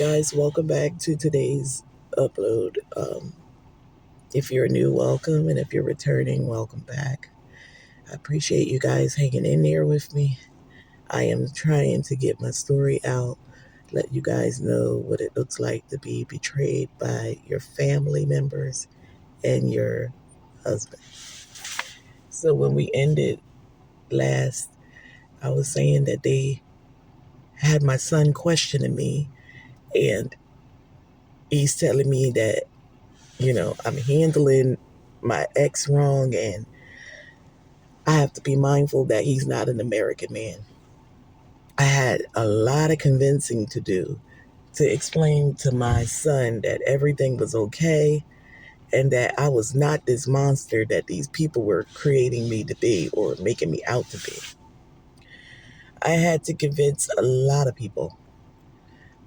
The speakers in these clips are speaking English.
Guys, welcome back to today's upload. If you're new, welcome, and if you're returning, welcome back. I appreciate you guys hanging in there with me. I am trying to get my story out, let you guys know what it looks like to be betrayed by your family members and your husband. So when we ended last, I was saying that they had my son questioning me, and he's telling me that I'm handling my ex wrong, and I have to be mindful that he's not an American man. I had a lot of convincing to do to explain to my son that everything was okay and that I was not this monster that these people were creating me to be or making me out to be. I had to convince a lot of people,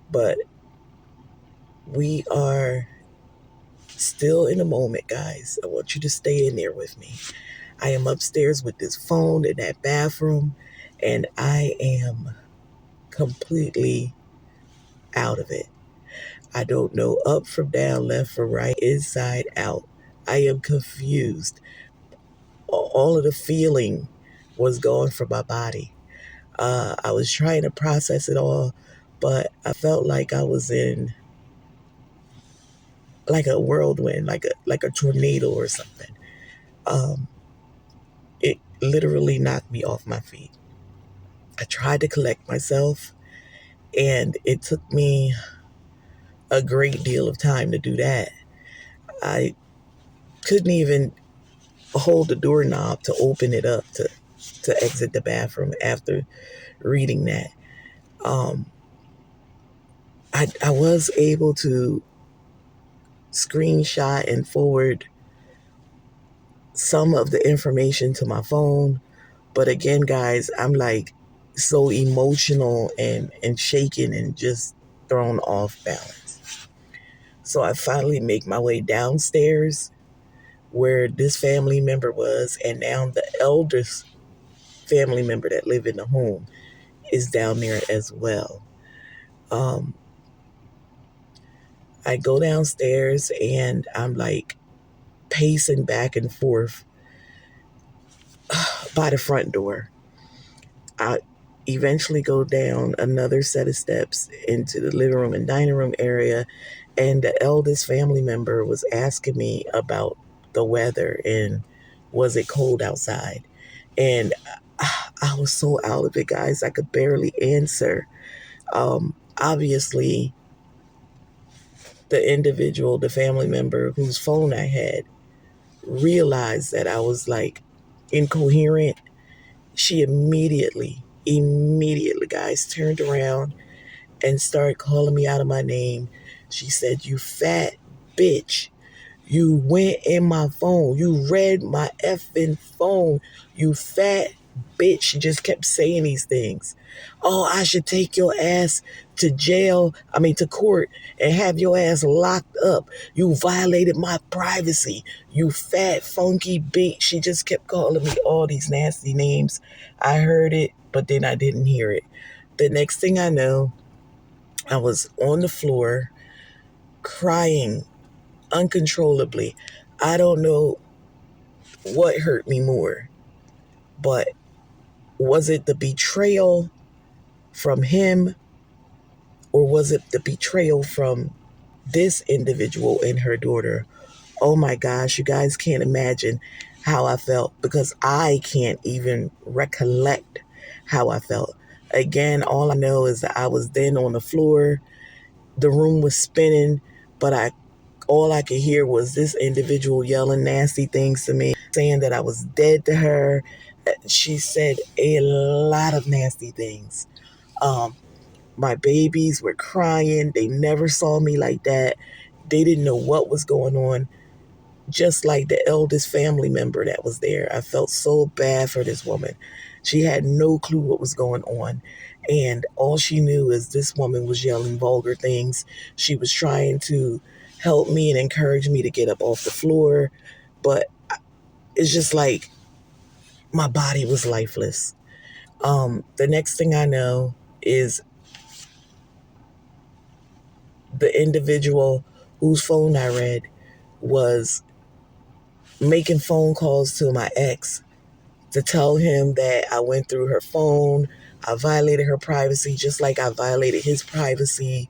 but we are still in the moment, guys. I want you to stay in there with me. I am upstairs with this phone in that bathroom, and I am completely out of it. I don't know up from down, left from right, inside out. I am confused. All of the feeling was gone from my body. I was trying to process it all, but I felt like I was in like a whirlwind, like a tornado or something. Um, it literally knocked me off my feet. I tried to collect myself, and it took me a great deal of time to do that. I couldn't even hold the doorknob to open it up to exit the bathroom after reading that. Um, I was able to screenshot and forward some of the information to my phone. But again, guys, I'm like so emotional and shaken and just thrown off balance. So I finally make my way downstairs where this family member was, and now the eldest family member that lived in the home is down there as well. Um, I go downstairs and I'm like pacing back and forth by the front door. I eventually go down another set of steps into the living room and dining room area, and the eldest family member was asking me about the weather and was it cold outside. And I was so out of it, guys, I could barely answer. Obviously, the individual, the family member whose phone I had, realized that I was like incoherent. She immediately, guys, turned around and started calling me out of my name. She said, "You fat bitch. You went in my phone. You read my effing phone. You fat bitch." She just kept saying these things. "Oh, I should take your ass to jail. To court and have your ass locked up. You violated my privacy. You fat, funky bitch." She just kept calling me all these nasty names. I heard it, but then I didn't hear it. The next thing I know, I was on the floor crying uncontrollably. I don't know what hurt me more, but was it the betrayal from him, or was it the betrayal from this individual and her daughter? Oh my gosh, you guys can't imagine how I felt, because I can't even recollect how I felt. Again, all I know is that I was then on the floor. The room was spinning, but all I could hear was this individual yelling nasty things to me, saying that I was dead to her. She said a lot of nasty things. Um, my babies were crying. They never saw me like that. They didn't know what was going on. Just like the eldest family member that was there, I felt so bad for this woman. She had no clue what was going on. And all she knew is this woman was yelling vulgar things. She was trying to help me and encourage me to get up off the floor. But it's just like my body was lifeless. The next thing I know is the individual whose phone I read was making phone calls to my ex to tell him that I went through her phone. I violated her privacy just like I violated his privacy.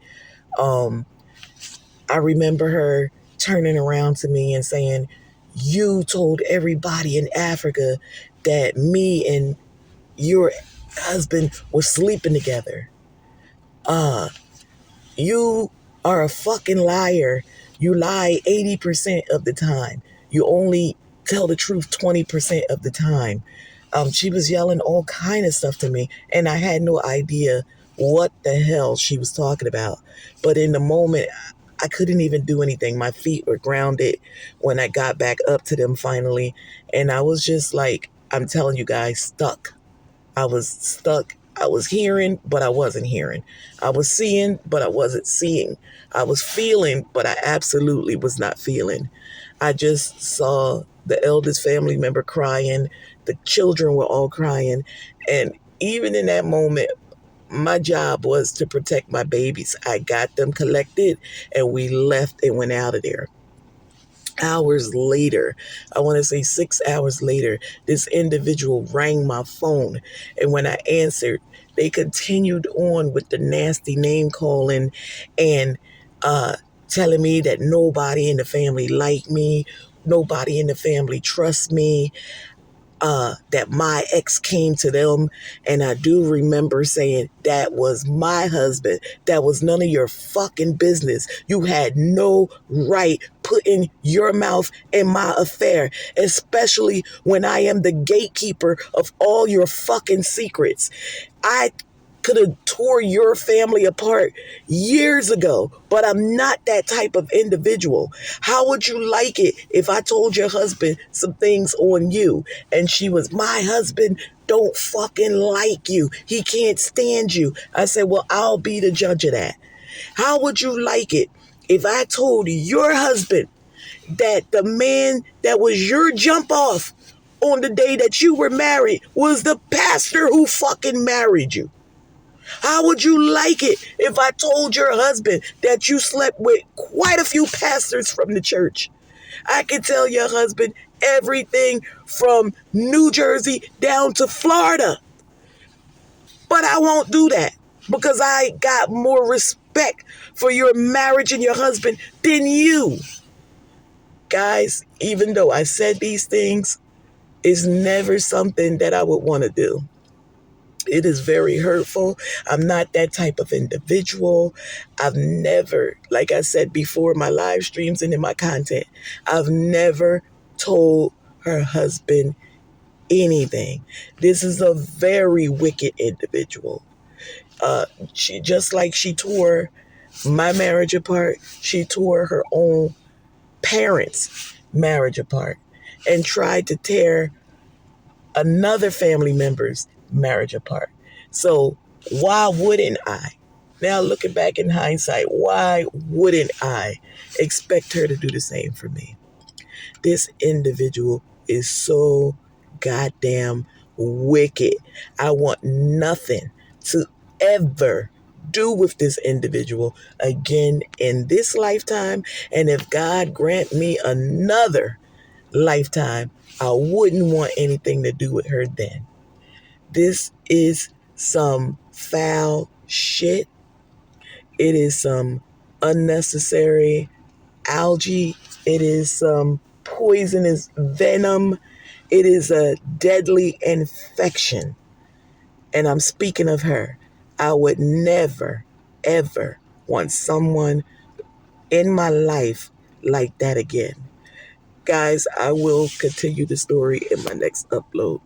I remember her turning around to me and saying, "You told everybody in Africa that me and your husband were sleeping together. You are a fucking liar. You lie 80% of the time. You only tell the truth 20% of the time." She was yelling all kind of stuff to me, and I had no idea what the hell she was talking about. But in the moment, I couldn't even do anything. My feet were grounded when I got back up to them finally. And I was just like, I'm telling you guys, stuck. I was stuck. I was hearing, but I wasn't hearing. I was seeing, but I wasn't seeing. I was feeling, but I absolutely was not feeling. I just saw the eldest family member crying. The children were all crying. And even in that moment, my job was to protect my babies. I got them collected and we left and went out of there. Hours later, I want to say 6 hours later, this individual rang my phone. And when I answered, they continued on with the nasty name calling and telling me that nobody in the family liked me, nobody in the family trusts me, that my ex came to them. And I do remember saying, that was my husband. That was none of your fucking business. You had no right putting your mouth in my affair, especially when I am the gatekeeper of all your fucking secrets. I could have tore your family apart years ago, but I'm not that type of individual. How would you like it if I told your husband some things on you and she was, my husband don't fucking like you. He can't stand you. I said, well, I'll be the judge of that. How would you like it if I told your husband that the man that was your jump off on the day that you were married was the pastor who fucking married you? How would you like it if I told your husband that you slept with quite a few pastors from the church? I can tell your husband everything from New Jersey down to Florida. But I won't do that because I got more respect for your marriage and your husband than you. Guys, even though I said these things, it's never something that I would want to do. It is very hurtful. I'm not that type of individual. I've never, like I said before, my live streams and in my content, I've never told her husband anything. This is a very wicked individual. She, just like she tore my marriage apart, she tore her own parents' marriage apart and tried to tear another family member's marriage apart. So why wouldn't I? Now looking back in hindsight, why wouldn't I expect her to do the same for me? This individual is so goddamn wicked. I want nothing to ever do with this individual again in this lifetime. And if God grant me another lifetime, I wouldn't want anything to do with her then. This is some foul shit. It is some unnecessary algae. It is some poisonous venom. It is a deadly infection. And I'm speaking of her. I would never, ever want someone in my life like that again. Guys, I will continue the story in my next upload.